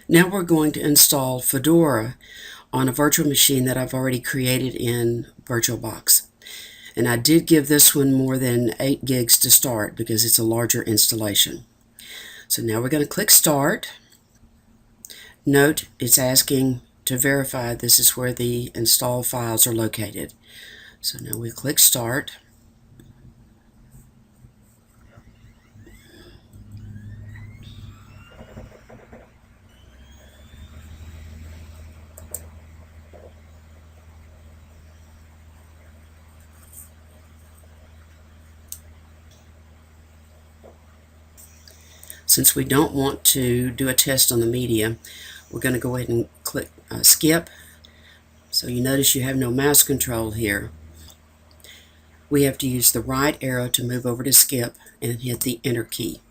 Now we're going to install Fedora on a virtual machine that I've already created in VirtualBox. And I did give this one more than 8 gigs to start because it's a larger installation. So now we're going to click Start. Note it's asking to verify this is where the install files are located. So now we click Start. Since we don't want to do a test on the media, we're going to go ahead and click Skip. So you notice you have no mouse control here. We have to use the right arrow to move over to Skip and hit the Enter key.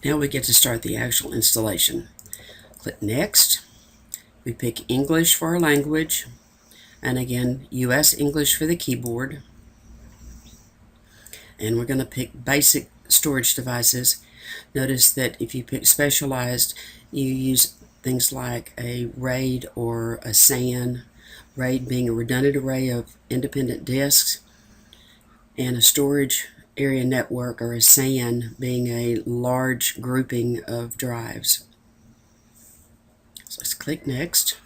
Now we get to start the actual installation. Click Next. We pick English for our language, and again US English for the keyboard. And we're going to pick basic storage devices. Notice that if you pick specialized, you use things like a RAID or a SAN. RAID being a redundant array of independent disks, and a storage area network, or a SAN, being a large grouping of drives. So let's click Next.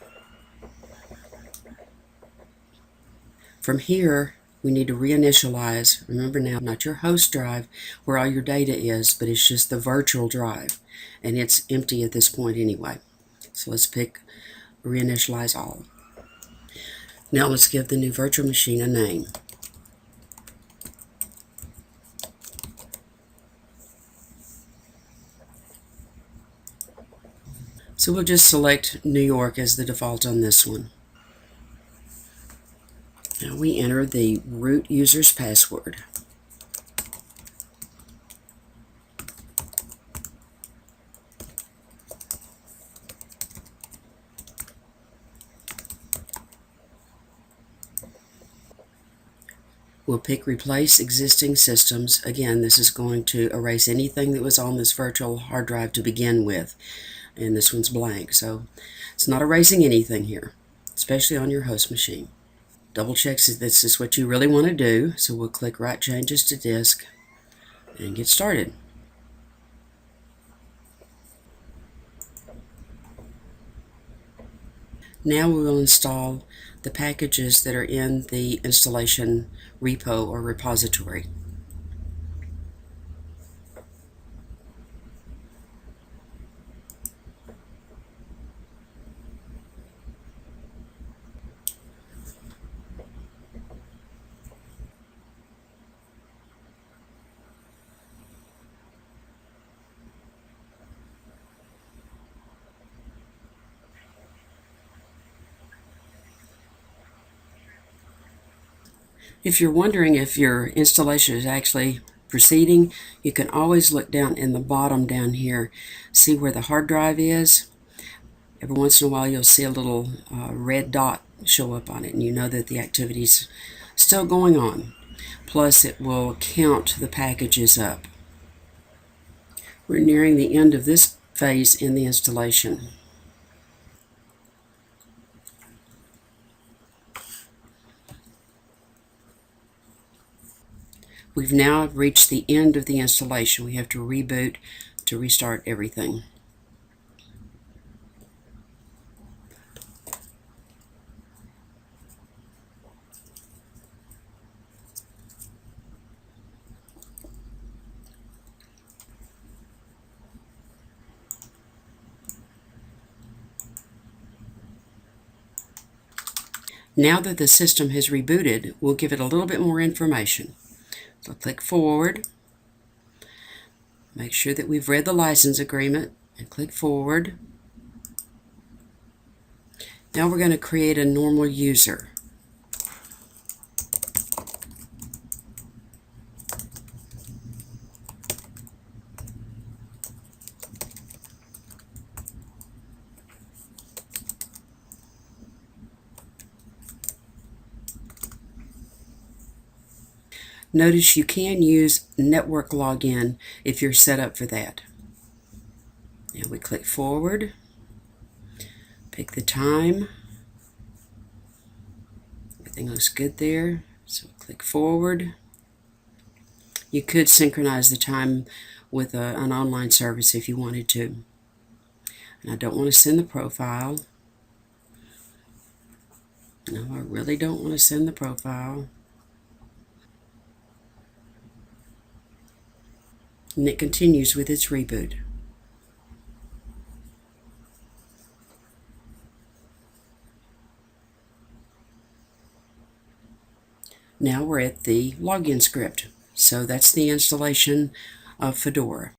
From here, we need to reinitialize. Remember now, not your host drive where all your data is, but it's just the virtual drive, and it's empty at this point anyway. So let's pick Reinitialize All. Now let's give the new virtual machine a name. So we'll just select New York as the default on this one. Now we enter the root user's password. We'll pick Replace Existing Systems. Again, this is going to erase anything that was on this virtual hard drive to begin with. And this one's blank, so it's not erasing anything here, especially on your host machine. Double check that this is what you really want to do, so we'll click Write Changes to Disk and get started. Now we will install the packages that are in the installation repo or repository. If you're wondering if your installation is actually proceeding, you can always look down in the bottom down here, see where the hard drive is. Every once in a while you'll see a little red dot show up on it, and you know that the activity is still going on. Plus it will count the packages up. We're nearing the end of this phase in the installation. We've now reached the end of the installation. We have to reboot to restart everything. Now that the system has rebooted, we'll give it a little bit more information. So click Forward. Make sure that we've read the license agreement and click Forward. Now we're going to create a normal user. Notice you can use network login if you're set up for that. Now we click forward, pick the time. Everything looks good there, so click forward. You could synchronize the time with an online service if you wanted to. And I don't want to send the profile. No, I really don't want to send the profile. And it continues with its reboot. Now we're at the login script. So that's the installation of Fedora.